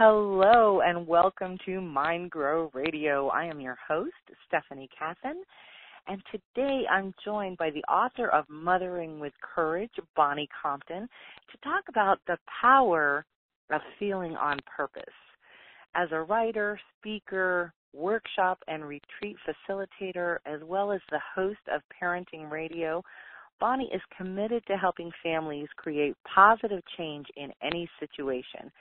Hello and welcome to MindGrowRadio. I am your host, Stephanie Kathan, and today I'm joined by the author of Mothering with Courage, Bonnie Compton, to talk about the power of feeling on purpose. As a writer, speaker, workshop and retreat facilitator, as well as the host of Parenting Radio, Bonnie is committed to helping families create positive change in any situation.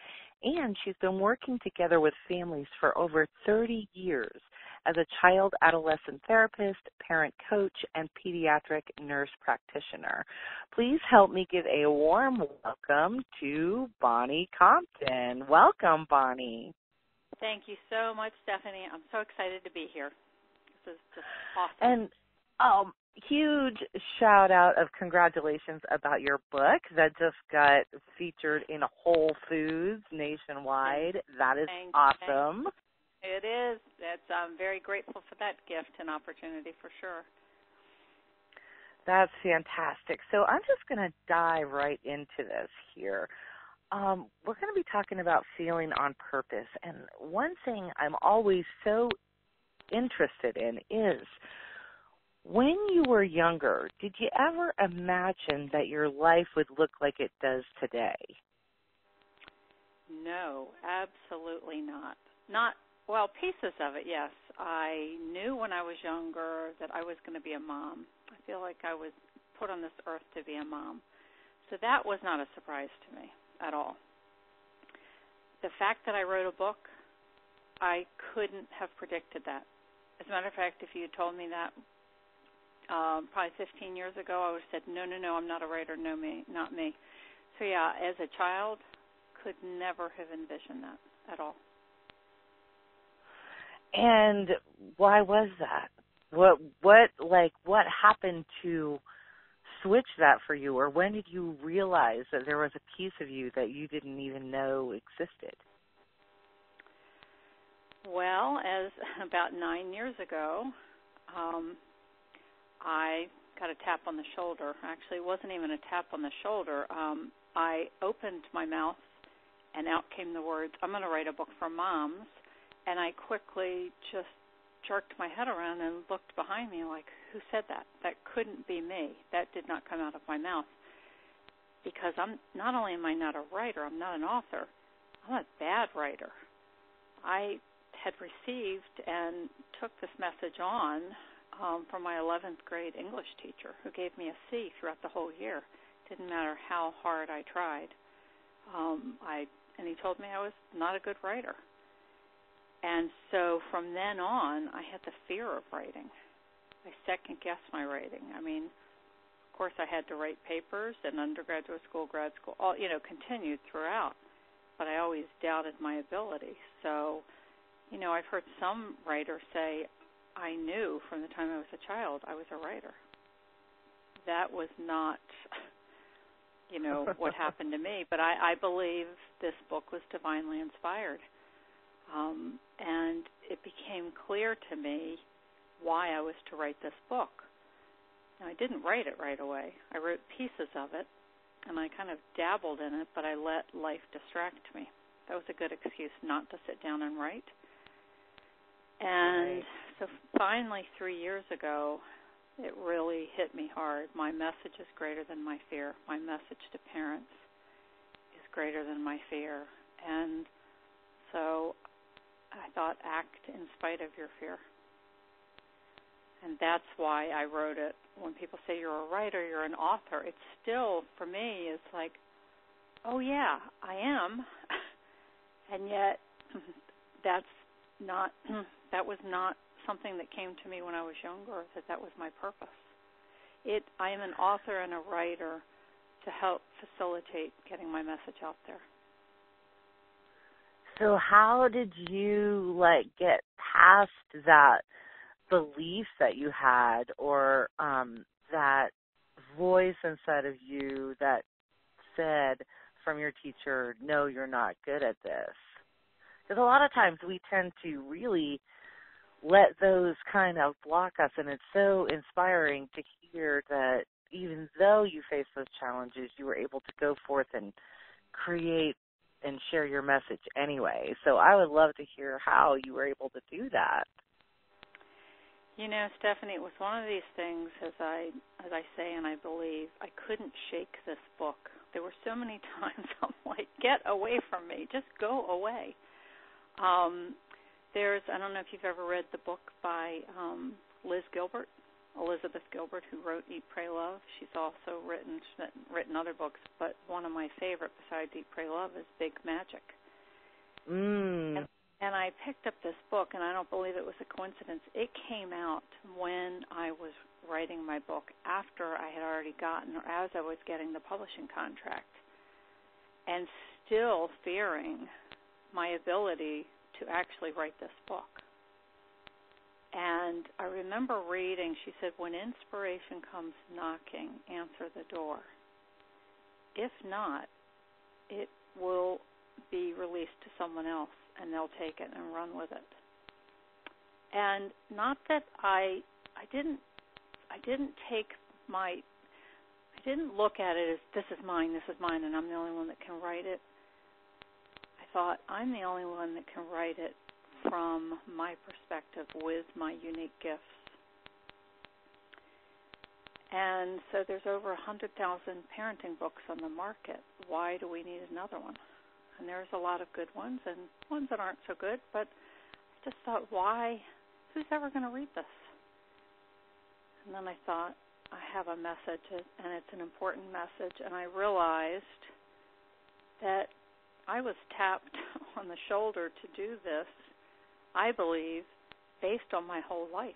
And she's been working together with families for over 30 years as a child adolescent therapist, parent coach, and pediatric nurse practitioner. Please help me give a warm welcome to Bonnie Compton. Welcome, Bonnie. Thank you so much, Stephanie. I'm so excited to be here. This is just awesome. And huge shout out of congratulations about your book that just got featured in Whole Foods nationwide. That is awesome. It is. I'm very grateful for that gift and opportunity for sure. That's fantastic. So I'm just going to dive right into this here. We're going to be talking about feeling on purpose. And one thing I'm always so interested in is, when you were younger, did you ever imagine that your life would look like it does today? No, absolutely not. Pieces of it, yes. I knew when I was younger that I was going to be a mom. I feel like I was put on this earth to be a mom. So that was not a surprise to me at all. The fact that I wrote a book, I couldn't have predicted that. As a matter of fact, if you had told me that probably 15 years ago, I would have said, no, I'm not a writer, not me. So, yeah, as a child, could never have envisioned that at all. And why was that? What happened to switch that for you, or when did you realize that there was a piece of you that you didn't even know existed? Well, as about 9 years ago, I got a tap on the shoulder. Actually, it wasn't even a tap on the shoulder. I opened my mouth, and out came the words, I'm going to write a book for moms. And I quickly just jerked my head around and looked behind me like, who said that? That couldn't be me. That did not come out of my mouth. Because not only am I not a writer, I'm not an author, I'm a bad writer. I had received and took this message on from my 11th grade English teacher, who gave me a C throughout the whole year. Didn't matter how hard I tried. And he told me I was not a good writer. And so from then on, I had the fear of writing. I second-guessed my writing. I mean, of course, I had to write papers in undergraduate school, grad school, all continued throughout. But I always doubted my ability. So, I've heard some writers say, I knew from the time I was a child I was a writer. That was not, what happened to me. But I believe this book was divinely inspired. And it became clear to me why I was to write this book. Now, I didn't write it right away. I wrote pieces of it, and I kind of dabbled in it, but I let life distract me. That was a good excuse not to sit down and write. And so finally, 3 years ago, it really hit me hard. My message is greater than my fear. My message to parents is greater than my fear. And so I thought, act in spite of your fear. And that's why I wrote it. When people say you're a writer, you're an author, it's still, for me, it's like, oh, yeah, I am. And yet that was not something that came to me when I was younger, that was my purpose. I am an author and a writer to help facilitate getting my message out there. So how did you get past that belief that you had, or that voice inside of you that said from your teacher, no, you're not good at this? Because a lot of times we tend to really let those kind of block us, and it's so inspiring to hear that even though you face those challenges, you were able to go forth and create and share your message anyway. So I would love to hear how you were able to do that. You know, Stephanie, it was one of these things, as I say and I believe, I couldn't shake this book. There were so many times I'm like, get away from me, just go away. I don't know if you've ever read the book by Elizabeth Gilbert, who wrote Eat, Pray, Love. She's also written other books, but one of my favorite besides Eat, Pray, Love is Big Magic. And I picked up this book, and I don't believe it was a coincidence. It came out when I was writing my book, after I had already gotten, or as I was getting the publishing contract, and still fearing my ability to actually write this book. And I remember reading, she said, when inspiration comes knocking, answer the door. If not, it will be released to someone else, and they'll take it and run with it. And not that I didn't look at it as this is mine, and I'm the only one that can write it. I thought, I'm the only one that can write it from my perspective with my unique gifts. And so there's over 100,000 parenting books on the market. Why do we need another one? And there's a lot of good ones and ones that aren't so good, but I just thought, why? Who's ever going to read this? And then I thought, I have a message, and it's an important message, and I realized that I was tapped on the shoulder to do this, I believe, based on my whole life,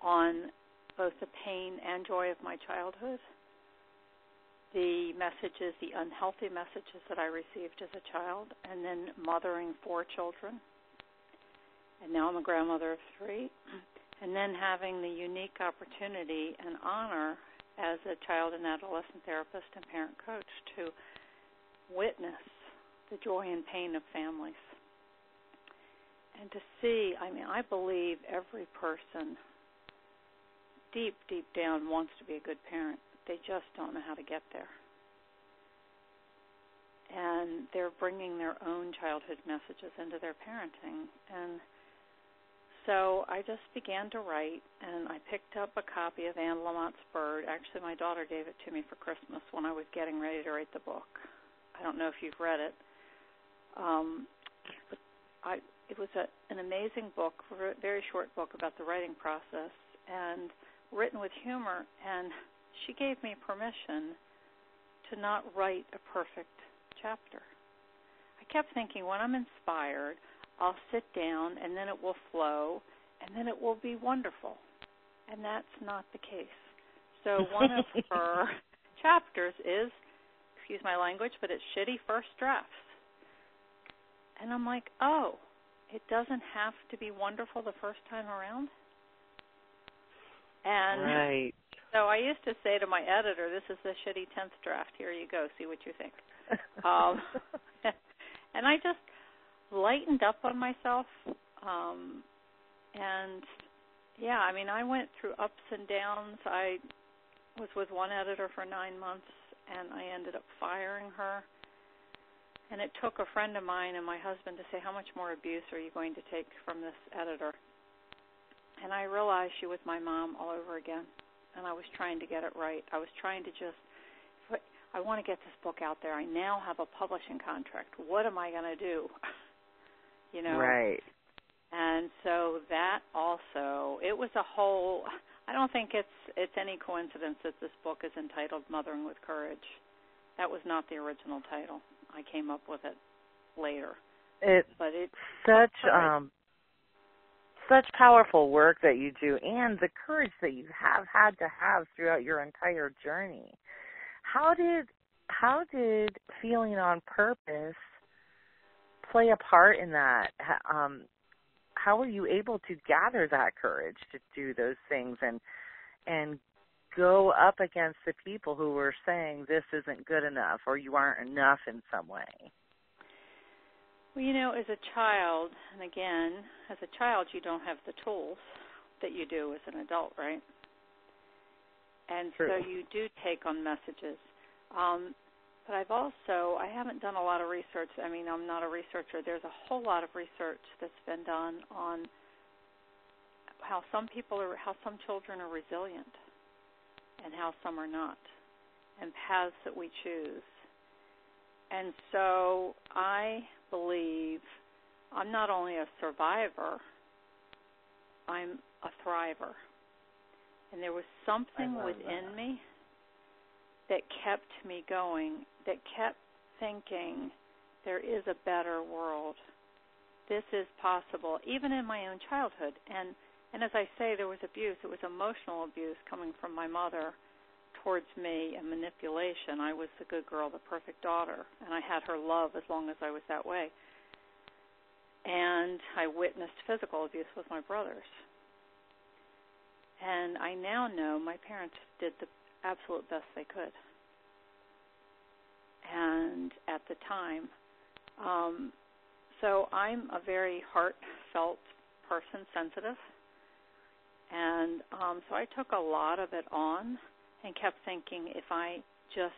on both the pain and joy of my childhood, the messages, the unhealthy messages that I received as a child, and then mothering 4 children. And now I'm a grandmother of 3. And then having the unique opportunity and honor as a child and adolescent therapist and parent coach to witness the joy and pain of families. And to see, I believe every person deep, deep down wants to be a good parent. They just don't know how to get there. And they're bringing their own childhood messages into their parenting. And so I just began to write, and I picked up a copy of Anne Lamott's Bird. Actually, my daughter gave it to me for Christmas when I was getting ready to write the book. I don't know if you've read it. But it was an amazing book, a very short book about the writing process, and written with humor, and she gave me permission to not write a perfect chapter. I kept thinking, when I'm inspired, I'll sit down, and then it will flow, and then it will be wonderful. And that's not the case. So one of her chapters is, excuse my language, but it's shitty first drafts. And I'm like, oh, it doesn't have to be wonderful the first time around? And right. So I used to say to my editor, this is the shitty 10th draft. Here you go. See what you think. And I just lightened up on myself. And, yeah, I went through ups and downs. I was with one editor for 9 months, and I ended up firing her. And it took a friend of mine and my husband to say, how much more abuse are you going to take from this editor? And I realized she was my mom all over again, and I was trying to get it right. I was trying to I want to get this book out there. I now have a publishing contract. What am I going to do? Right. And so that also, it was a whole, I don't think it's any coincidence that this book is entitled Mothering with Courage. That was not the original title. I came up with it later. It's such powerful work that you do, and the courage that you have had to have throughout your entire journey. How did feeling on purpose play a part in that? How were you able to gather that courage to do those things and go up against the people who were saying this isn't good enough or you aren't enough in some way? Well, as a child, and again, as a child, you don't have the tools that you do as an adult, right? And True. so you do take on messages. But I haven't done a lot of research. I mean, I'm not a researcher. There's a whole lot of research that's been done on how some children are resilient and how some are not, and paths that we choose. And so I believe I'm not only a survivor, I'm a thriver. And there was something within me that kept me going, that kept thinking there is a better world. This is possible, even in my own childhood. And as I say, there was abuse. It was emotional abuse coming from my mother towards me and manipulation. I was the good girl, the perfect daughter, and I had her love as long as I was that way. And I witnessed physical abuse with my brothers. And I now know my parents did the absolute best they could. And at the time, so I'm a very heartfelt person, sensitive. And so I took a lot of it on and kept thinking if I just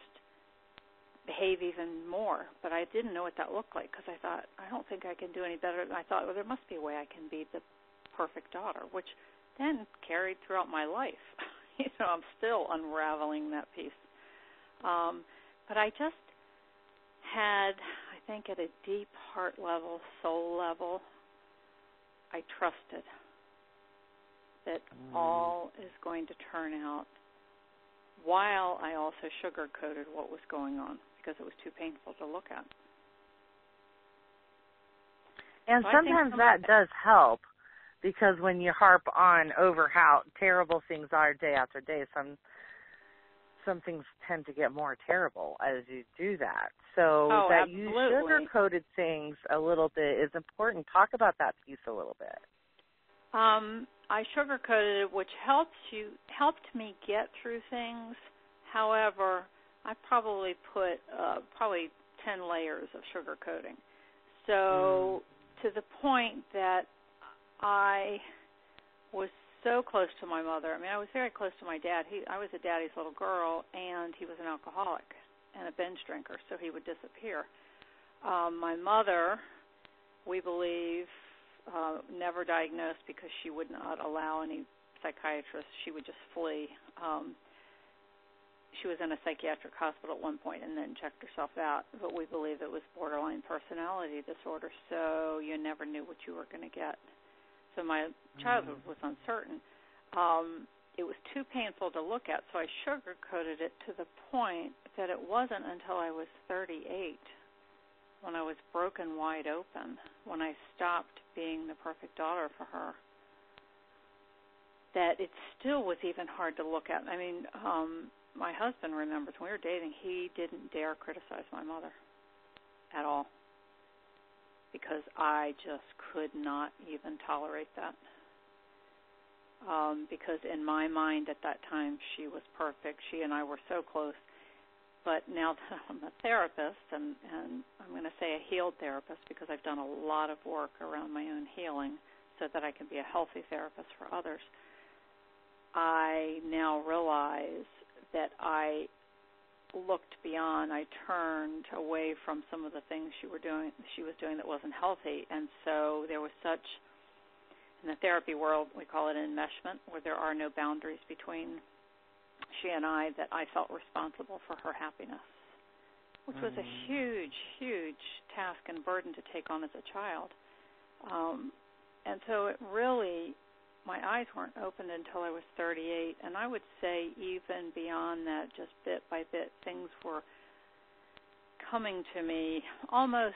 behave even more. But I didn't know what that looked like because I thought, I don't think I can do any better. And I thought, well, there must be a way I can be the perfect daughter, which then carried throughout my life. I'm still unraveling that piece. But I just had, I think at a deep heart level, soul level, I trusted that all is going to turn out, while I also sugar-coated what was going on because it was too painful to look at. And so sometimes that does help, because when you harp on over how terrible things are day after day, some things tend to get more terrible as you do that. So that absolutely. You sugar-coated things a little bit is important. Talk about that piece a little bit. I sugar-coated it, which helped me get through things. However, I probably put 10 layers of sugar-coating. So to the point that I was so close to my mother. I mean, I was very close to my dad. I was a daddy's little girl, and he was an alcoholic and a binge drinker, so he would disappear. My mother, we believe, never diagnosed because she would not allow any psychiatrist. She would just flee. She was in a psychiatric hospital at one point and then checked herself out, but we believe it was borderline personality disorder, so you never knew what you were going to get. So my childhood was uncertain. It was too painful to look at, so I sugar-coated it to the point that it wasn't until I was 38, when I was broken wide open, when I stopped being the perfect daughter for her, that it still was even hard to look at. I mean, my husband remembers when we were dating, he didn't dare criticize my mother at all, because I just could not even tolerate that. Because in my mind at that time, she was perfect. She and I were so close. But now that I'm a therapist, and I'm going to say a healed therapist because I've done a lot of work around my own healing so that I can be a healthy therapist for others, I now realize that I looked beyond. I turned away from some of the things she was doing that wasn't healthy. And so there was such, in the therapy world, we call it enmeshment, where there are no boundaries between she and I, that I felt responsible for her happiness, which was a huge, huge task and burden to take on as a child. And so it really, my eyes weren't opened until I was 38, and I would say even beyond that, just bit by bit, things were coming to me almost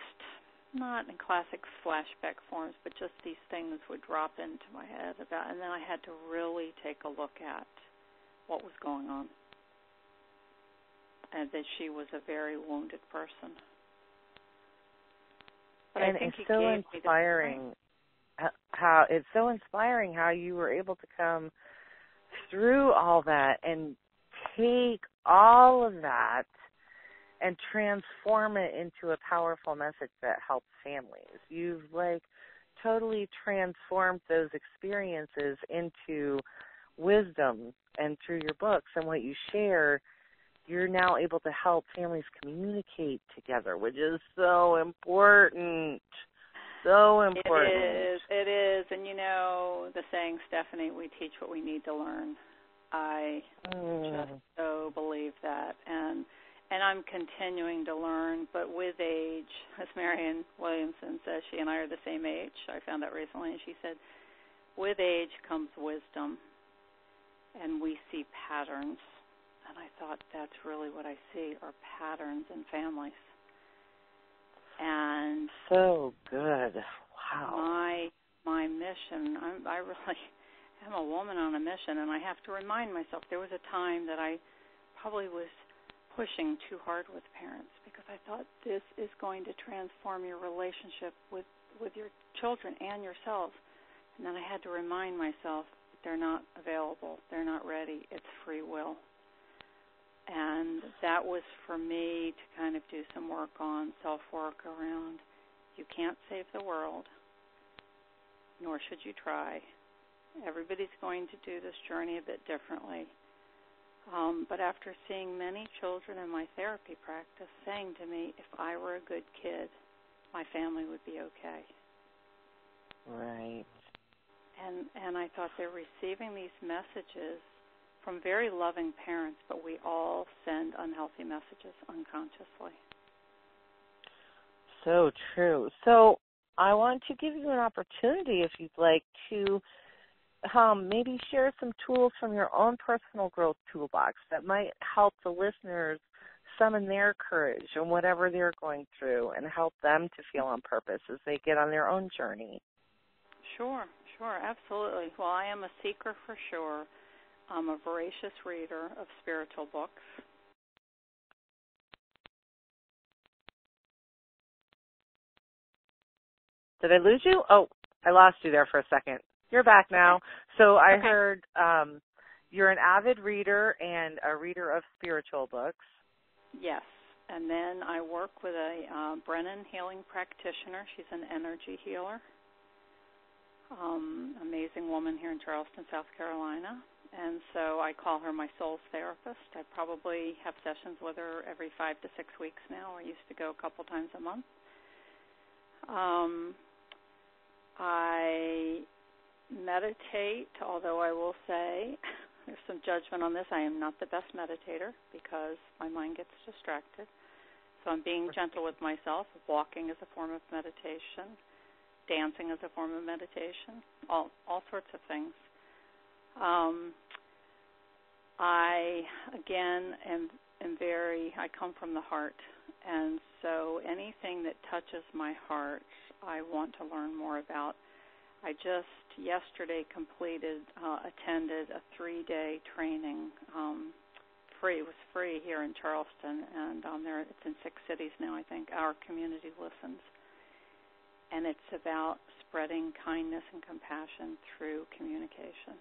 not in classic flashback forms, but just these things would drop into my head and then I had to really take a look at what was going on, and that she was a very wounded person. But and it's so inspiring how you were able to come through all that and take all of that and transform it into a powerful message that helps families. You've totally transformed those experiences into wisdom, and through your books and what you share you're now able to help families communicate together, which is so important. So important. It is. And the saying, Stephanie, we teach what we need to learn. I just so believe that. And I'm continuing to learn, but with age, as Marianne Williamson says, she and I are the same age. I found that recently, and she said, with age comes wisdom, and we see patterns. And I thought that's really what I see, are patterns in families. And so good. Wow. My mission, I really am a woman on a mission, and I have to remind myself there was a time that I probably was pushing too hard with parents because I thought this is going to transform your relationship with your children and yourself. And then I had to remind myself that they're not available, they're not ready, it's free will. And that was for me to kind of do some work on, self-work around, you can't save the world, nor should you try. Everybody's going to do this journey a bit differently. But after seeing many children in my therapy practice saying to me, if I were a good kid, my family would be okay. Right. And I thought they're receiving these messages from very loving parents, but we all send unhealthy messages unconsciously. So true. So I want to give you an opportunity, if you'd like, to maybe share some tools from your own personal growth toolbox that might help the listeners summon their courage in whatever they're going through and help them to feel on purpose as they get on their own journey. Sure, absolutely. Well, I am a seeker for sure. I'm a voracious reader of spiritual books. Did I lose you? Oh, I lost you there for a second. You're back now. So I heard you're an avid reader and a reader of spiritual books. Yes. And then I work with a Brennan healing practitioner. She's an energy healer. Amazing woman here in Charleston, South Carolina. And so I call her my soul's therapist. I probably have sessions with her every 5 to 6 weeks now. I used to go a couple times a month. I meditate, although I will say there's some judgment on this. I am not the best meditator because my mind gets distracted. So I'm being gentle with myself. Walking is a form of meditation. Dancing is a form of meditation. All sorts of things. I, again, I come from the heart. And so anything that touches my heart, I want to learn more about. I just yesterday attended a 3-day training. Free. It was free here in Charleston, and it's in 6 cities now, I think. Our community listens. And it's about spreading kindness and compassion through communication.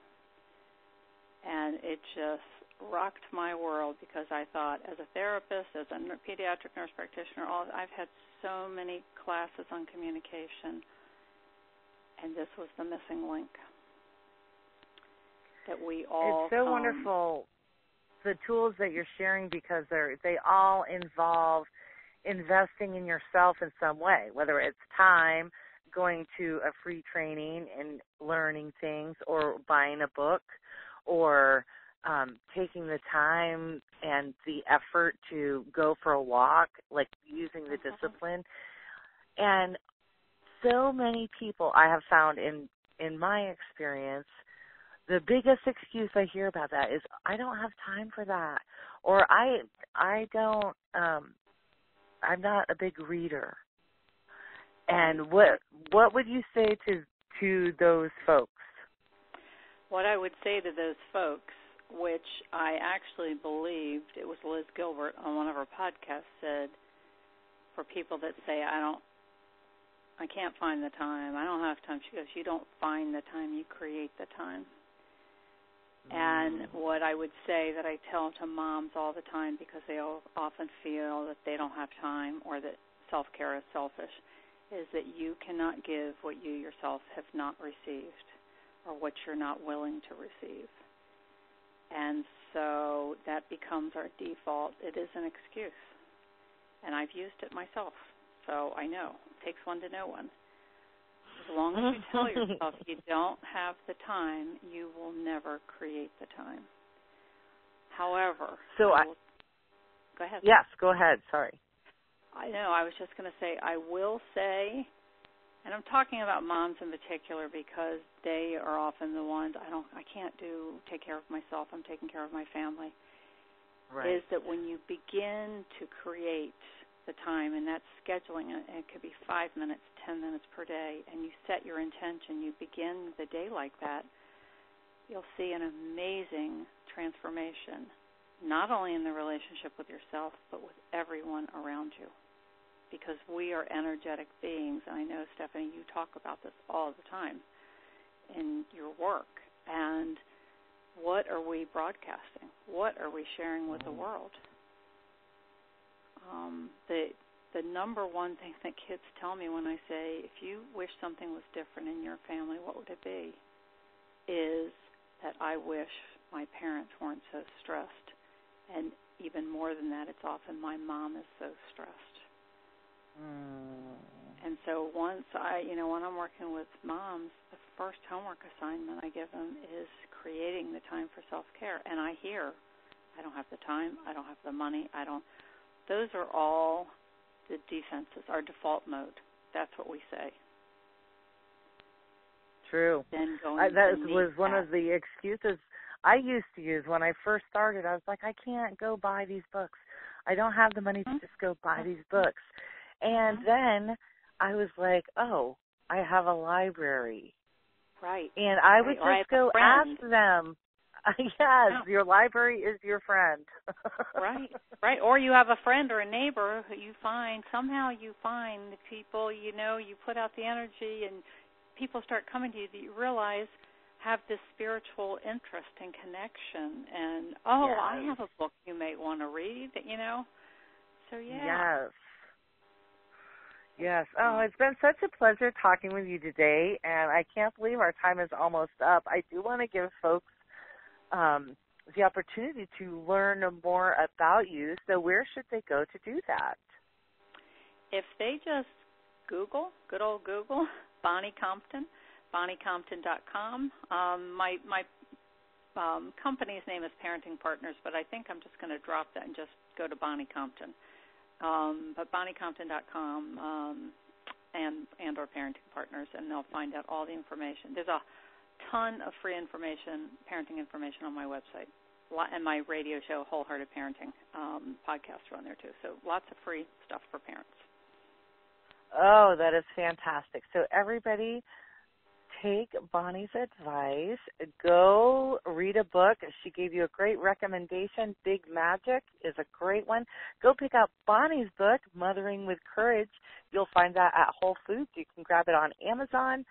And it just rocked my world because I thought, as a therapist, as a pediatric nurse practitioner, I've had so many classes on communication, and this was the missing link that we all. It's so wonderful, the tools that you're sharing, because they all involve investing in yourself in some way, whether it's time, going to a free training and learning things, or buying a book, or taking the time and the effort to go for a walk, like using the discipline. And so many people I have found in my experience, the biggest excuse I hear about that is, I don't have time for that, or I don't, I'm not a big reader. And what would you say to those folks? What I would say to those folks, which I actually believed, it was Liz Gilbert on one of her podcasts, said, for people that say, I can't find the time, I don't have time, she goes, you don't find the time, you create the time. And what I would say that I tell to moms all the time, because they often feel that they don't have time or that self-care is selfish, is that you cannot give what you yourself have not received or what you're not willing to receive. And so that becomes our default. It is an excuse. And I've used it myself, so I know. It takes one to know one. As long as you tell yourself you don't have the time, you will never create the time. However, go ahead. Yes, go ahead. Sorry. I know. I was just going to say, I will say, and I'm talking about moms in particular because they are often the ones I can't take care of myself. I'm taking care of my family. Right. Is that when you begin to create the time, and that's scheduling it, and it could be 5 minutes, 10 minutes per day, and you set your intention, you begin the day like that, you'll see an amazing transformation, not only in the relationship with yourself, but with everyone around you. Because we are energetic beings, and I know, Stephanie, you talk about this all the time in your work. And what are we broadcasting? What are we sharing with the world? The number one thing that kids tell me when I say, if you wish something was different in your family, what would it be? Is that I wish my parents weren't so stressed. And even more than that, it's often my mom is so stressed. And so once when I'm working with moms, the first homework assignment I give them is creating the time for self-care. And I hear, I don't have the time, I don't have the money, those are all the defenses, our default mode. That's what we say. True. That was one of the excuses I used to use when I first started. I was like, I can't go buy these books. I don't have the money to just go buy these books. And then I was like, oh, I have a library. Right. And I would just go ask them. Yes, your library is your friend. Right. Or you have a friend or a neighbor who you find the people, you put out the energy and people start coming to you that you realize have this spiritual interest and connection. And, yes. I have a book you may want to read, So, yeah. Yes. Oh, it's been such a pleasure talking with you today, and I can't believe our time is almost up. I do want to give folks the opportunity to learn more about you, so where should they go to do that? If they just Google, good old Google, Bonnie Compton, BonnieCompton.com. My company's name is Parenting Partners, but I think I'm just going to drop that and just go to Bonnie Compton. But BonnieCompton.com and or Parenting Partners, and they'll find out all the information. There's a ton of free information, parenting information on my website, and my radio show, Wholehearted Parenting podcasts are on there too. So lots of free stuff for parents. Oh, that is fantastic. So everybody, take Bonnie's advice. Go read a book. She gave you a great recommendation. Big Magic is a great one. Go pick up Bonnie's book, Mothering with Courage. You'll find that at Whole Foods. You can grab it on Amazon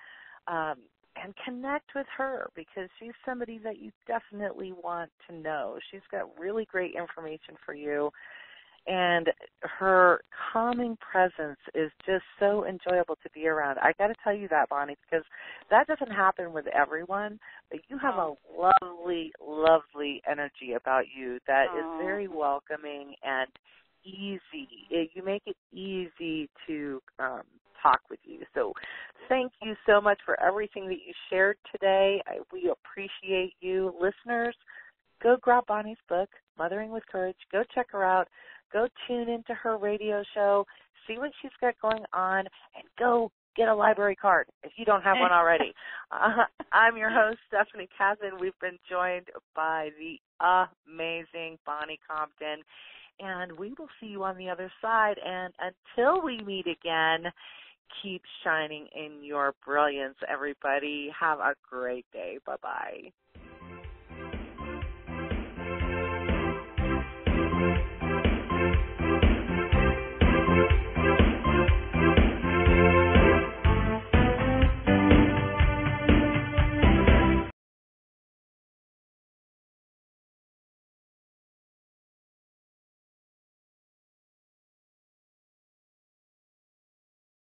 and connect with her because she's somebody that you definitely want to know. She's got really great information for you. And her calming presence is just so enjoyable to be around. I got to tell you that, Bonnie, because that doesn't happen with everyone, but you have a lovely, lovely energy about you that is very welcoming and easy. You make it easy to talk with you. So thank you so much for everything that you shared today. We appreciate you. Listeners, go grab Bonnie's book, Mothering with Courage. Go check her out. Go tune into her radio show, see what she's got going on, and go get a library card if you don't have one already. I'm your host, Stephanie Kathan. We've been joined by the amazing Bonnie Compton, and we will see you on the other side. And until we meet again, keep shining in your brilliance, everybody. Have a great day. Bye-bye.